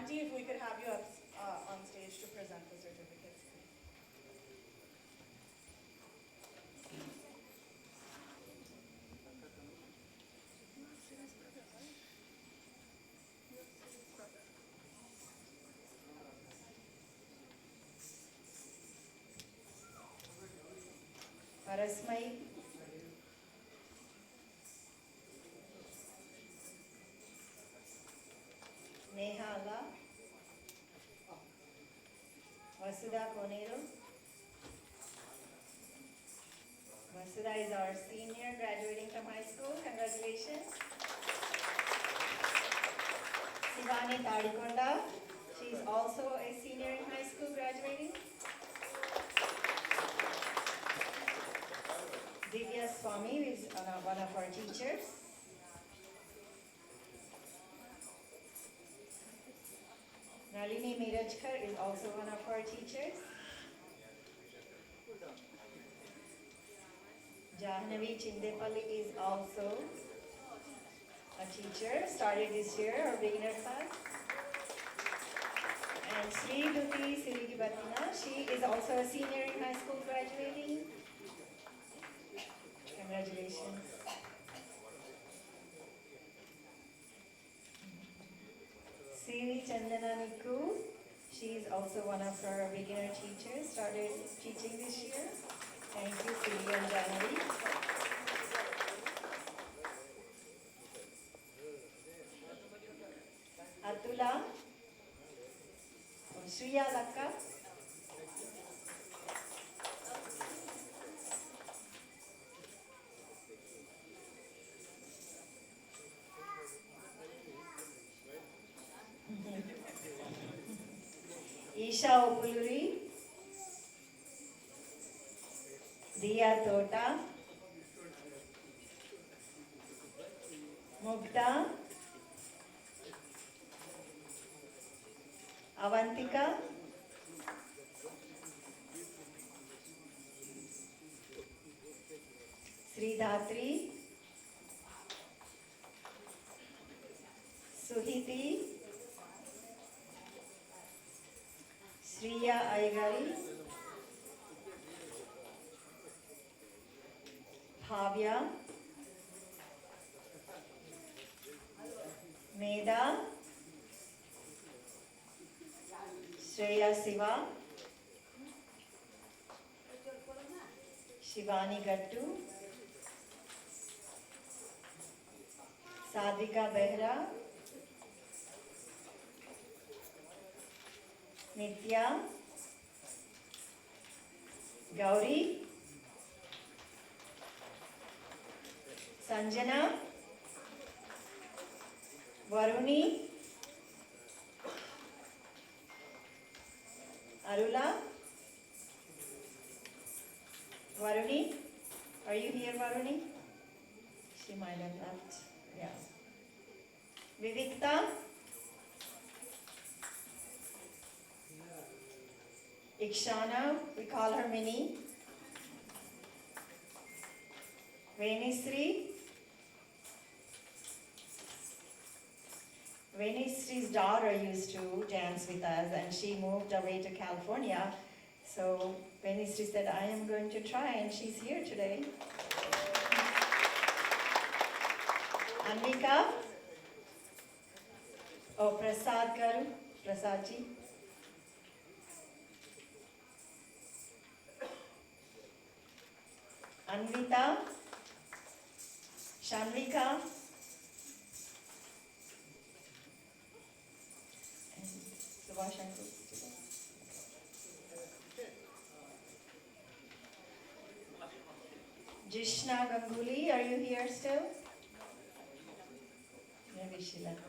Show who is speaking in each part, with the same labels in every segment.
Speaker 1: Auntie, if we could have you up on stage to present the certificates.
Speaker 2: Parasmai, Nehala, Vasudha Konero. Vasudha is our senior graduating from high school. Congratulations. Sivani Tadikonda, she is also a senior in high school graduating. Divya Swami is one of our teachers. Nalini Mirajkar is also one of our teachers. Jahnavi Chindepalli is also a teacher, started this year, our beginner class. And Sri Duti Sirigi Batina, she is also a senior in high school graduating. Congratulations. Siri Chandana Niku, she is also one of our beginner teachers, started teaching this year. Thank you, Siri and Jahnavi. Atula, Shriya Lakka, Isha Opuluri, Diya Tota, Mukta, Avantika, Sri Dhatri, Suhiti, Shriya Aigari, Bhavya, Meda, Shreya Siva, Shivani Gattu, Sadhika Behra, Nitya, Gauri, Sanjana, Varuni, Arula, Varuni, are you here, Varuni? She might have left. Yeah. Vivikta, Ikshana, we call her Mini. Venisri, Venisri's daughter used to dance with us and she moved away to California. So Venisri said, I am going to try, and she's here today. Anvika, oh, Prasad Garu, Prasadji. Anvita, Shanvika, and Subhash Uncle. Jishna Ganguly, are you here still? Maybe she left.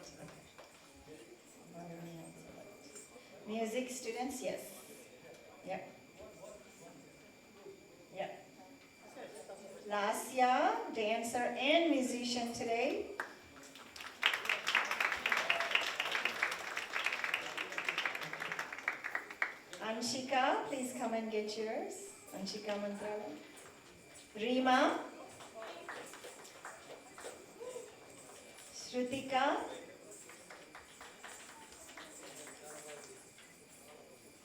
Speaker 2: Music students, yes. Yep. Yep. Lasya, dancer and musician today. Anshika, please come and get yours. Anshika Mantrala. Rima. Shrutika.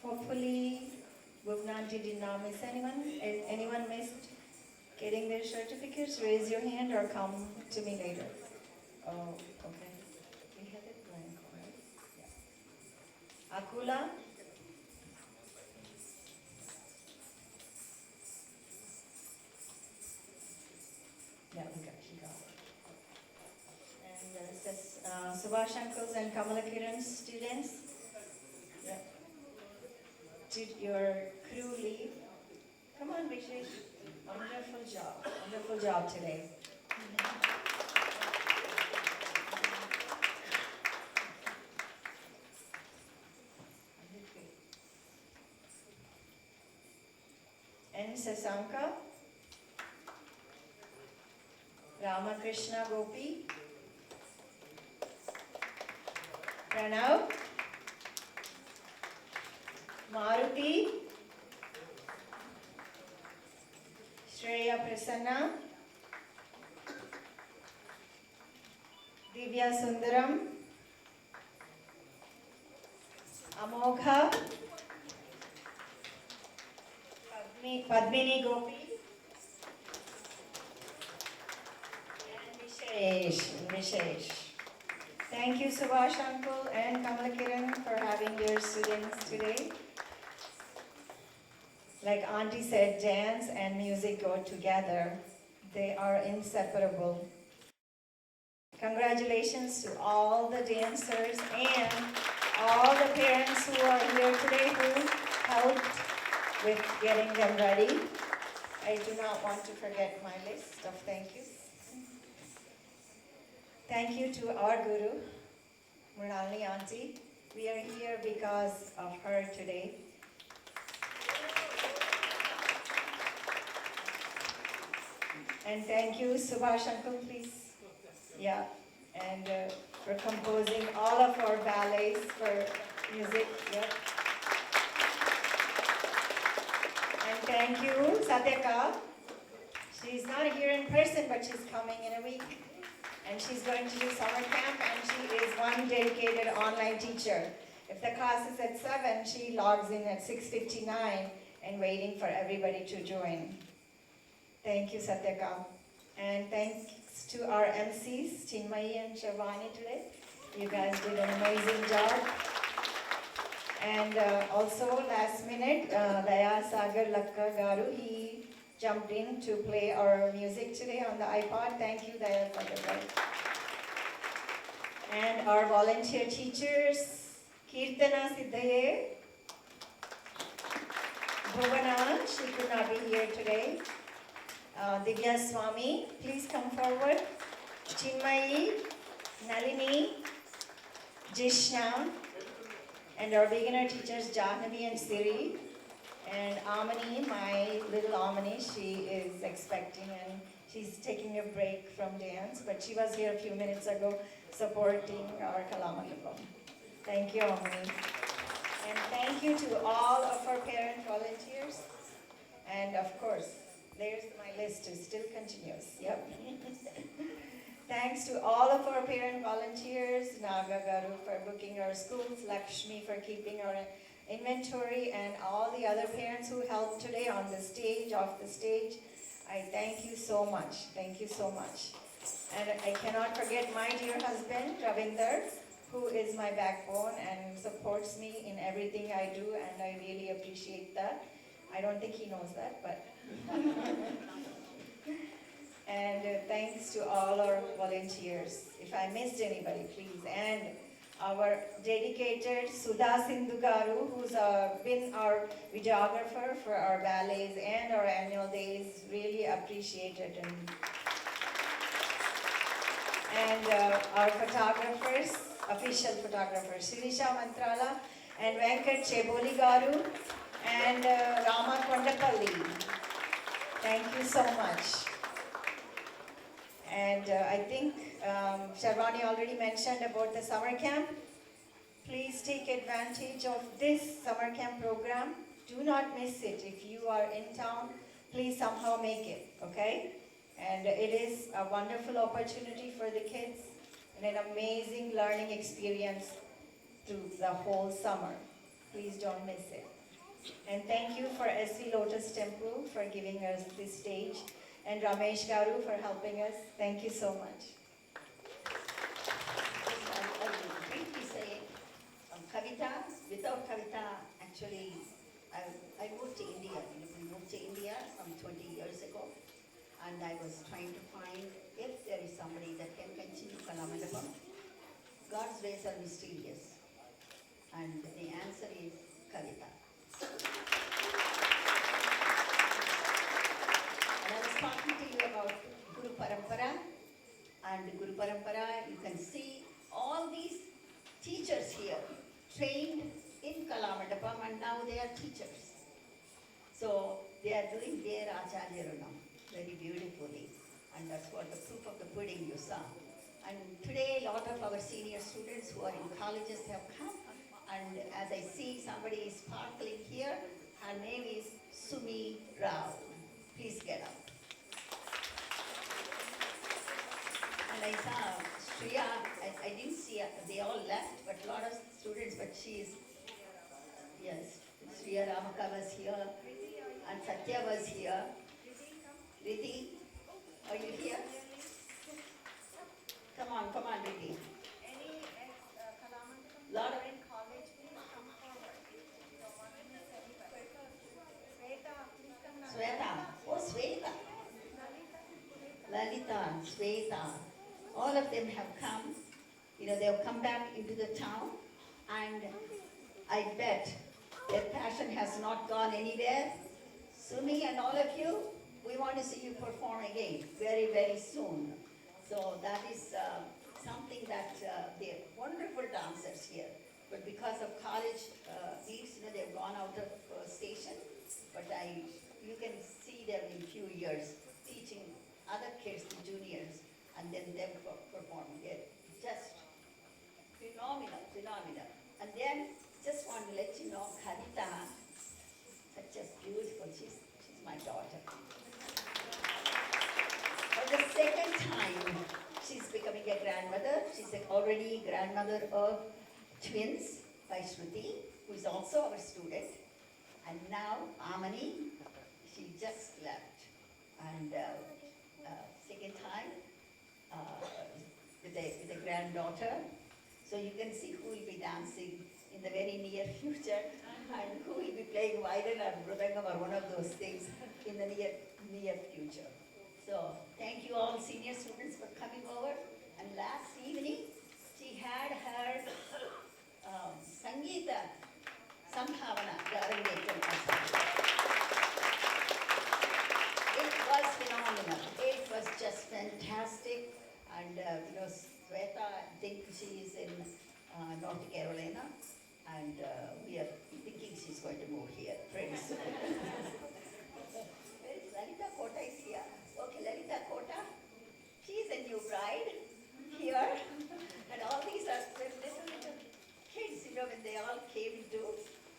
Speaker 2: Hopefully, Bhuvnanti did not miss anyone. Anyone missed getting their certificates? Raise your hand or come to me later. Oh, okay. We had it blank, right? Yeah. Akula? Yeah, she got it. And Subhash uncles and Kamala Kiran students? Yeah. Did your crew leave? Come on, Vishesh. Wonderful job. Wonderful job today. And Sasanka, Ramakrishna Gopi, Pranav, Maruti, Shreya Prasanna, Divya Sundaram, Amogha, Padmini Gopi, and Vishesh. Thank you, Subhash uncle and Kamala Kiran, for having their students today. Like Auntie said, dance and music go together. They are inseparable. Congratulations to all the dancers and all the parents who are here today who helped with getting them ready. I do not want to forget my list of thank yous. Thank you to our Guru, Mrinalini Auntie. We are here because of her today. And thank you, Subhash uncle, please. Yeah, and for composing all of our ballets for music. Yeah. And thank you, Satyaka. She's not here in person, but she's coming in a week. And she's going to do summer camp, and she is one dedicated online teacher. If the class is at 7, she logs in at 6:59 and waiting for everybody to join. Thank you, Satyaka. And thanks to our MCs, Chinmayi and Shavani today. You guys did an amazing job. And also, last minute, Daya Sagar Lakka Garu, he jumped in to play our music today on the iPod. Thank you, Daya Sagar. And our volunteer teachers, Kirtana Siddhaye, Bhuvana, she could not be here today. Divya Swami, please come forward. Chinmayi, Nalini, Jishna, and our beginner teachers, Jahnavi and Siri. And Amani, my little Amani, she is expecting and she's taking a break from dance, but she was here a few minutes ago supporting our Kalamakapam. Thank you, Amani. And thank you to all of our parent volunteers. And of course, there's my list, it still continues. Yep. Thanks to all of our parent volunteers, Naga Garu for booking our schools, Lakshmi for keeping our inventory, and all the other parents who helped today on the stage, off the stage. I thank you so much. Thank you so much. And I cannot forget my dear husband, Ravinder, who is my backbone and supports me in everything I do, and I really appreciate that. I don't think he knows that, but... And thanks to all our volunteers. If I missed anybody, please. And our dedicated Sudha Sindhu Garu, who's been our videographer for our ballets and our annual days, really appreciate it. And our photographers, official photographers, Sirisha Mantrala and Venkat Cheboli Garu and Rama Kondapalli. Thank you so much. And I think Sharvani already mentioned about the summer camp. Please take advantage of this summer camp program. Do not miss it. If you are in town, please somehow make it, okay? And it is a wonderful opportunity for the kids and an amazing learning experience through the whole summer. Please don't miss it. And thank you for SC Lotus Temple for giving us this stage. And Ramesh Garu for helping us. Thank you so much.
Speaker 3: I will briefly say, Kavita, without Kavita, actually, I moved to India. We moved to India some 20 years ago, and I was trying to find if there is somebody that can continue Kalamandapam. God's ways are mysterious, and the answer is Kavita. And I was talking to you about Guru Parampara, and Guru Parampara, you can see all these teachers here trained in Kalamandapam, and now they are teachers. So they are doing their Acharya Runam very beautifully, and that's what the proof of the pudding you saw. And today, a lot of our senior students who are in colleges have come, and as I see somebody is sparkling here, her name is Sumi Rao. Please get up. And I saw Shriya, I didn't see her, they all left, but a lot of students, but she is, yes, Shriya Ramaka was here, and Satya was here. Riti, are you here? Come on, Riti.
Speaker 1: Any ex-Kalamandapam
Speaker 3: Lot of-
Speaker 1: in college, please come forward. The one who is anybody. Sweta, please come now.
Speaker 3: Sweta, oh Sweta, Lalita, Sweta, all of them have come. You know, they've come back into the town, and I bet their passion has not gone anywhere. Sumi and all of you, we want to see you perform again very, very soon. So that is something that they're wonderful dancers here. But because of college needs, you know, they've gone out of station. But you can see them in few years teaching other kids, the juniors, and then them performing. They're just phenomenal. And then just want to let you know, Kavita, such a beautiful, she's my daughter. For the second time, she's becoming a grandmother. She's already grandmother of twins by Shruti, who is also our student. And now Amani, she just left. And second time with a granddaughter. So you can see who will be dancing in the very near future and who will be playing violin or mridangam or one of those things in the near future. So thank you all senior students for coming over. And last evening, she had her Sangeeta Sambhavana Arangetam. It was phenomenal. It was just fantastic. And you know, Sweta, I think she is in North Carolina, and we are thinking she's going to move here pretty soon. Where is Lalita Kota is here. Okay, Lalita Kota, she is a new bride here, and all these are little kids, you know, when they all came to,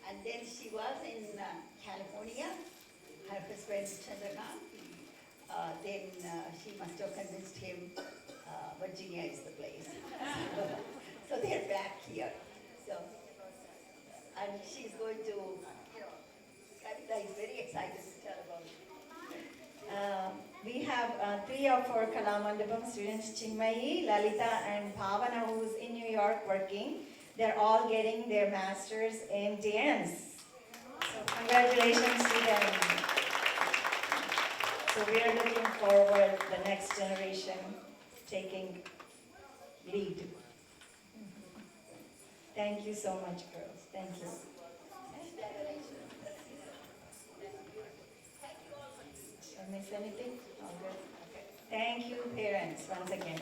Speaker 3: and then she was in California, her husband Chandrakant, then she must have convinced him Virginia is the place. So they're back here. So, and she's going to, you know, Kavita is very excited to tell about it.
Speaker 2: We have three of our Kalamandapam students, Chinmayi, Lalita, and Bhavana, who's in New York working. They're all getting their masters in dance. So congratulations to them. So we are looking forward to the next generation taking lead. Thank you so much, girls. Thank you. Did I miss anything? All good. Okay. Thank you, parents, once again.